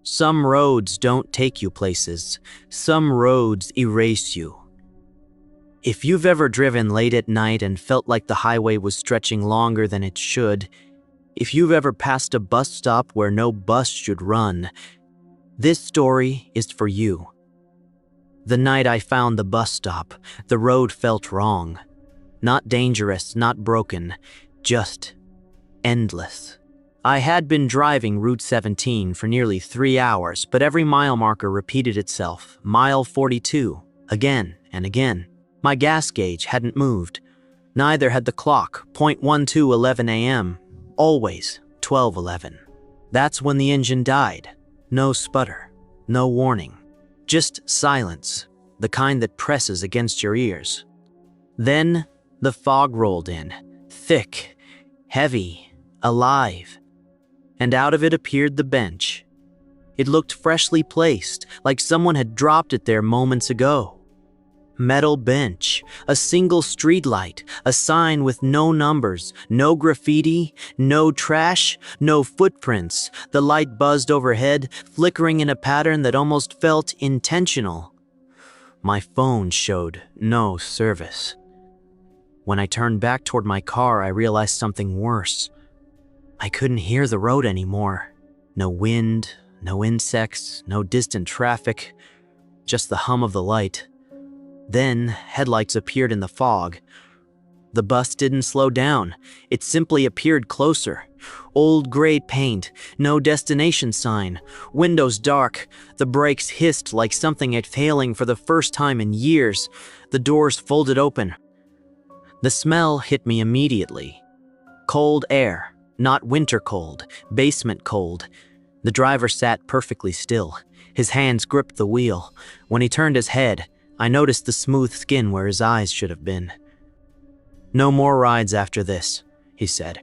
Some roads don't take you places. Some roads erase you. If you've ever driven late at night and felt like the highway was stretching longer than it should, if you've ever passed a bus stop where no bus should run, this story is for you. The night I found the bus stop, the road felt wrong. Not dangerous, not broken, just endless. I had been driving Route 17 for nearly 3 hours, but every mile marker repeated itself. Mile 42, again and again. My gas gauge hadn't moved. Neither had the clock, 0.1211 a.m., always 12:11. That's when the engine died. No sputter, no warning. Just silence, the kind that presses against your ears. Then the fog rolled in, thick, heavy, alive. And out of it appeared the bench. It looked freshly placed, like someone had dropped it there moments ago. Metal bench, a single streetlight, a sign with no numbers, no graffiti, no trash, no footprints. The light buzzed overhead, flickering in a pattern that almost felt intentional. My phone showed no service. When I turned back toward my car, I realized something worse. I couldn't hear the road anymore. No wind, no insects, no distant traffic, just the hum of the light. Then headlights appeared in the fog. The bus didn't slow down. It simply appeared closer. Old gray paint, no destination sign, windows dark. The brakes hissed like something had failing for the first time in years. The doors folded open. The smell hit me immediately. Cold air, not winter cold, basement cold. The driver sat perfectly still. His hands gripped the wheel. When he turned his head, I noticed the smooth skin where his eyes should have been. "No more rides after this," he said.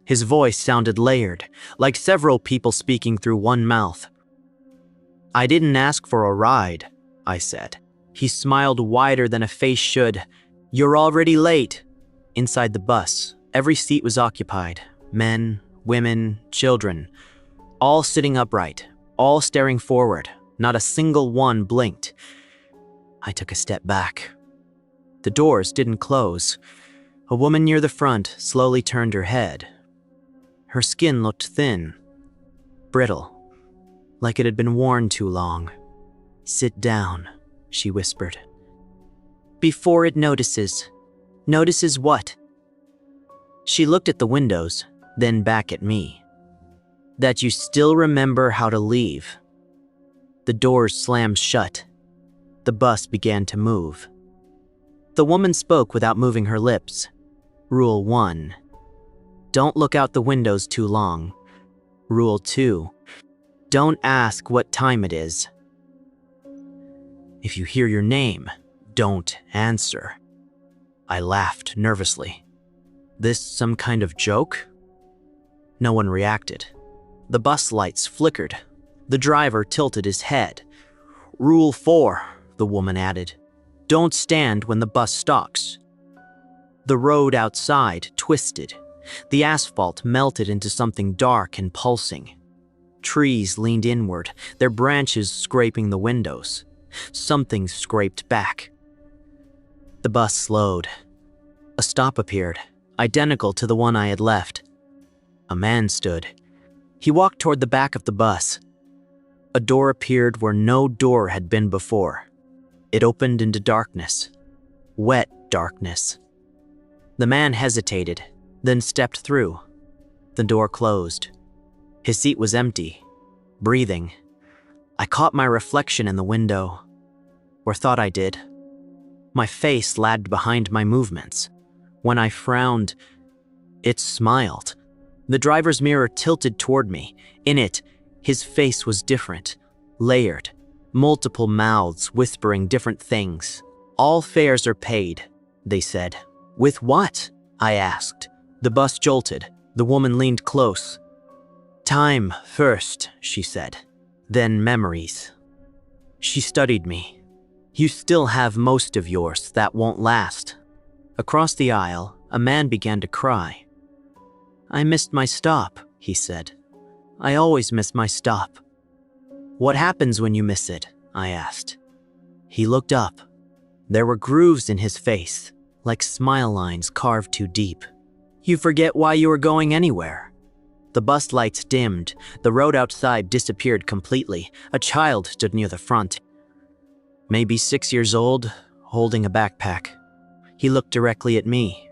His voice sounded layered, like several people speaking through one mouth. "I didn't ask for a ride," I said. He smiled wider than a face should. "You're already late." Inside the bus, every seat was occupied. Men, women, children, all sitting upright, all staring forward. Not a single one blinked. I took a step back. The doors didn't close. A woman near the front slowly turned her head. Her skin looked thin, brittle, like it had been worn too long. "Sit down," she whispered. "Before it notices." "Notices what?" She looked at the windows, then back at me. "That you still remember how to leave." The doors slammed shut. The bus began to move. The woman spoke without moving her lips. Rule 1. Don't look out the windows too long. Rule 2. Don't ask what time it is. If you hear your name, don't answer. I laughed nervously. This some kind of joke? No one reacted. The bus lights flickered. The driver tilted his head. Rule 4. The woman added, "Don't stand when the bus stops." The road outside twisted. The asphalt melted into something dark and pulsing. Trees leaned inward, their branches scraping the windows. Something scraped back. The bus slowed. A stop appeared, identical to the one I had left. A man stood. He walked toward the back of the bus. A door appeared where no door had been before. It opened into darkness, wet darkness. The man hesitated, then stepped through. The door closed. His seat was empty, breathing. I caught my reflection in the window, or thought I did. My face lagged behind my movements. When I frowned, it smiled. The driver's mirror tilted toward me. In it, his face was different, layered. Multiple mouths whispering different things. "All fares are paid," they said. "With what?" I asked. The bus jolted. The woman leaned close. "Time first," she said. "Then memories." She studied me. "You still have most of yours. That won't last." Across the aisle, a man began to cry. "I missed my stop," he said. "I always miss my stop." What happens when you miss it? I asked. He looked up. There were grooves in his face, like smile lines carved too deep. You forget why you were going anywhere. The bus lights dimmed. The road outside disappeared completely. A child stood near the front. Maybe 6 years old, holding a backpack. He looked directly at me.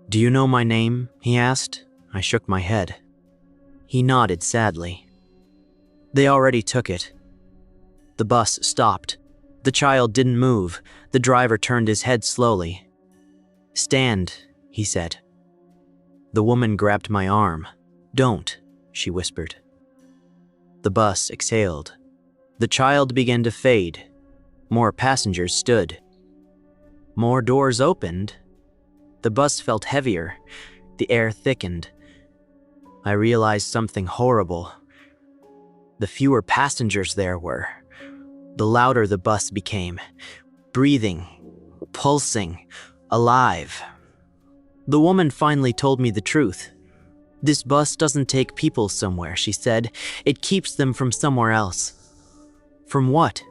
Do you know my name? He asked. I shook my head. He nodded sadly. They already took it. The bus stopped. The child didn't move. The driver turned his head slowly. Stand, he said. The woman grabbed my arm. Don't, she whispered. The bus exhaled. The child began to fade. More passengers stood. More doors opened. The bus felt heavier. The air thickened. I realized something horrible. The fewer passengers there were, the louder the bus became. Breathing, pulsing, alive. The woman finally told me the truth. This bus doesn't take people somewhere, she said. It keeps them from somewhere else. From what?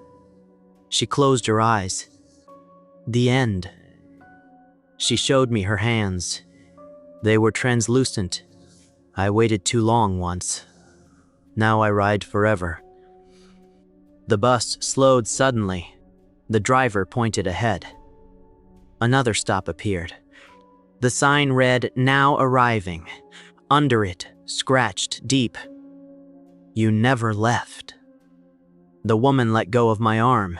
She closed her eyes. The end. She showed me her hands. They were translucent. I waited too long once. Now I ride forever. The bus slowed suddenly. The driver pointed ahead. Another stop appeared. The sign read, "Now arriving." Under it, scratched deep, "You never left." The woman let go of my arm.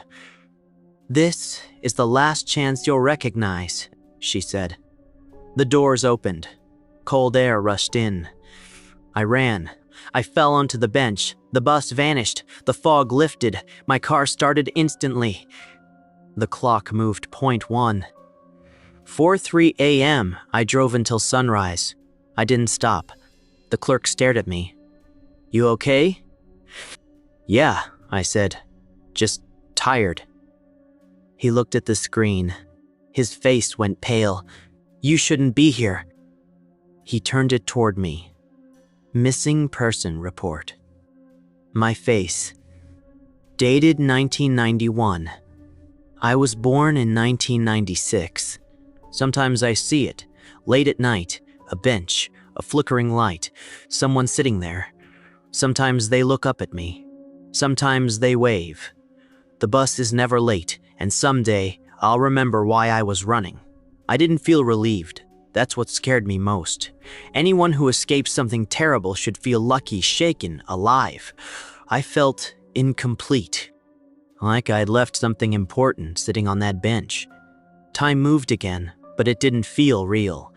"This is the last chance you'll recognize," she said. The doors opened. Cold air rushed in. I ran. I fell onto the bench. The bus vanished. The fog lifted. My car started instantly. The clock moved 0.1. 4:03 a.m. I drove until sunrise. I didn't stop. The clerk stared at me. You okay? Yeah, I said. Just tired. He looked at the screen. His face went pale. You shouldn't be here. He turned it toward me. Missing person report. My face. Dated 1991. I was born in 1996. Sometimes I see it. Late at night. A bench. A flickering light. Someone sitting there. Sometimes they look up at me. Sometimes they wave. The bus is never late, and someday I'll remember why I was running. I didn't feel relieved. That's what scared me most. Anyone who escapes something terrible should feel lucky, shaken, alive. I felt incomplete. Like I'd left something important sitting on that bench. Time moved again, but it didn't feel real.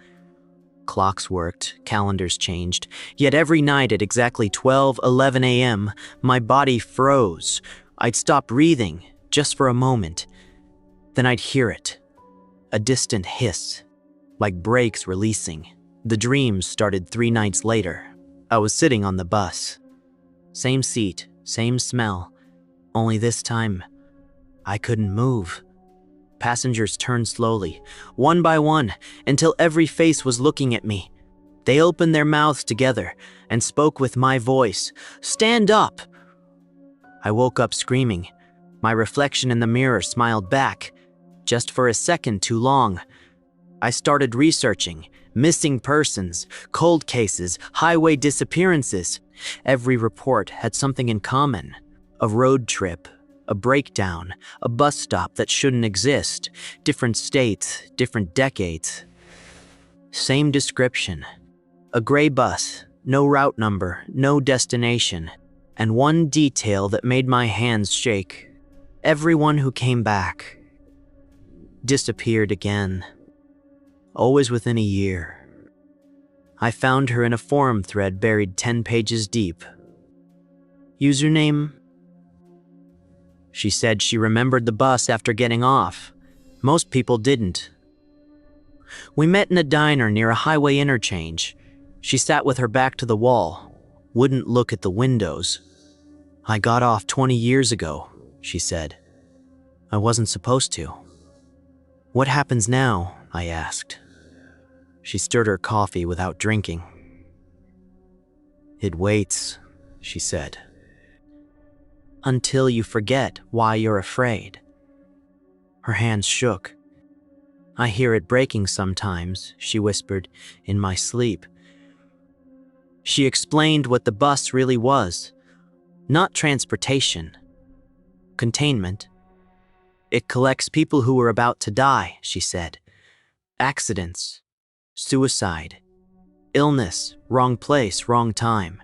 Clocks worked, calendars changed, yet every night at exactly 12:11 a.m., my body froze. I'd stop breathing, just for a moment. Then I'd hear it. A distant hiss, like brakes releasing. The dreams started 3 nights later. I was sitting on the bus. Same seat, same smell. Only this time, I couldn't move. Passengers turned slowly, one by one, until every face was looking at me. They opened their mouths together and spoke with my voice. Stand up! I woke up screaming. My reflection in the mirror smiled back. Just for a second too long. I started researching. Missing persons, cold cases, highway disappearances. Every report had something in common. A road trip. A breakdown, a bus stop that shouldn't exist, different states, different decades. Same description. A gray bus, no route number, no destination, and one detail that made my hands shake. Everyone who came back disappeared again. Always within a year. I found her in a forum thread buried 10 pages deep. Username? She said she remembered the bus after getting off. Most people didn't. We met in a diner near a highway interchange. She sat with her back to the wall, wouldn't look at the windows. I got off 20 years ago, she said. I wasn't supposed to. What happens now? I asked. She stirred her coffee without drinking. It waits, she said. until you forget why you're afraid. Her hands shook. I hear it breaking sometimes, she whispered in my sleep. She explained what the bus really was. Not transportation. Containment. It collects people who are about to die, she said. Accidents. Suicide. Illness. Wrong place, wrong time.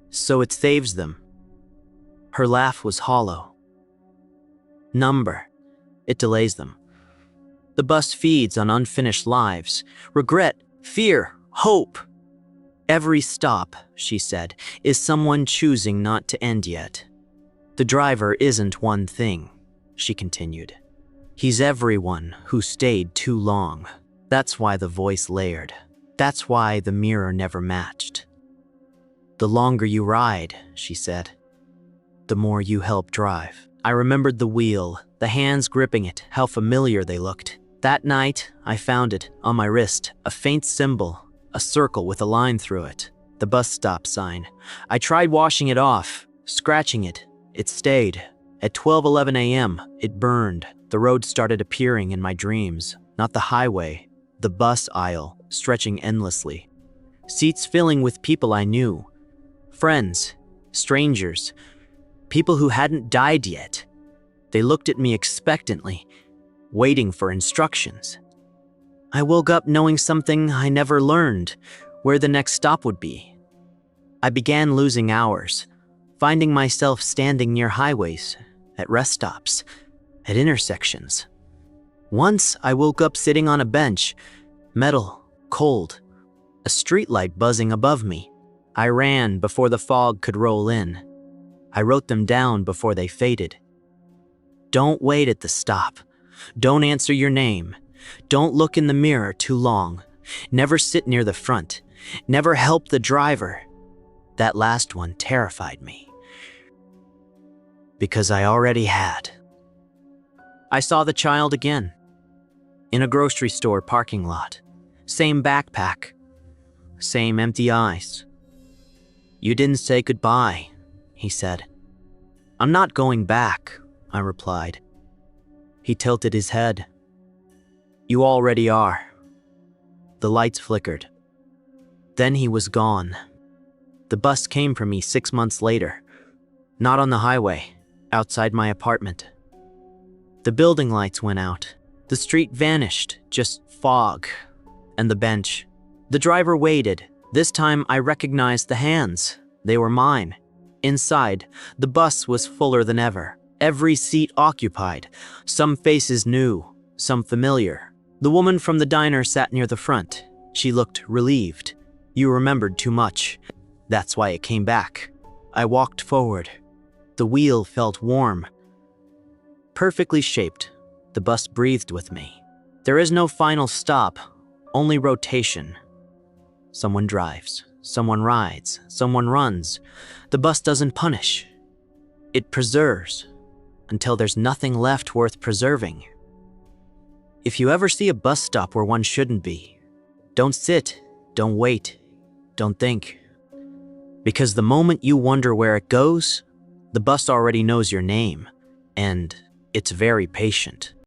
So it saves them. Her laugh was hollow. Number. It delays them. The bus feeds on unfinished lives, regret, fear, hope. Every stop, she said, is someone choosing not to end yet. The driver isn't one thing, she continued. He's everyone who stayed too long. That's why the voice layered. That's why the mirror never matched. The longer you ride, she said, the more you help drive. I remembered the wheel, the hands gripping it, how familiar they looked. That night, I found it on my wrist, a faint symbol, a circle with a line through it, the bus stop sign. I tried washing it off, scratching it. It stayed. At 12:11 a.m., it burned. The road started appearing in my dreams, not the highway, the bus aisle, stretching endlessly. Seats filling with people I knew. Friends, strangers, people who hadn't died yet. They looked at me expectantly, waiting for instructions. I woke up knowing something I never learned, where the next stop would be. I began losing hours, finding myself standing near highways, at rest stops, at intersections. Once I woke up sitting on a bench, metal, cold, a streetlight buzzing above me. I ran before the fog could roll in. I wrote them down before they faded. Don't wait at the stop. Don't answer your name. Don't look in the mirror too long. Never sit near the front. Never help the driver. That last one terrified me. Because I already had. I saw the child again. In a grocery store parking lot. Same backpack. Same empty eyes. You didn't say goodbye, he said. I'm not going back, I replied. He tilted his head. You already are. The lights flickered. Then he was gone. The bus came for me 6 months later. Not on the highway, outside my apartment. The building lights went out. The street vanished, just fog. And the bench. The driver waited. This time I recognized the hands. They were mine. Inside, the bus was fuller than ever. Every seat occupied. Some faces new, some familiar. The woman from the diner sat near the front. She looked relieved. You remembered too much. That's why it came back. I walked forward. The wheel felt warm. Perfectly shaped, the bus breathed with me. There is no final stop, only rotation. Someone drives, someone rides, someone runs. The bus doesn't punish. It preserves, until there's nothing left worth preserving. If you ever see a bus stop where one shouldn't be, don't sit, don't wait, don't think. Because the moment you wonder where it goes, the bus already knows your name, and it's very patient.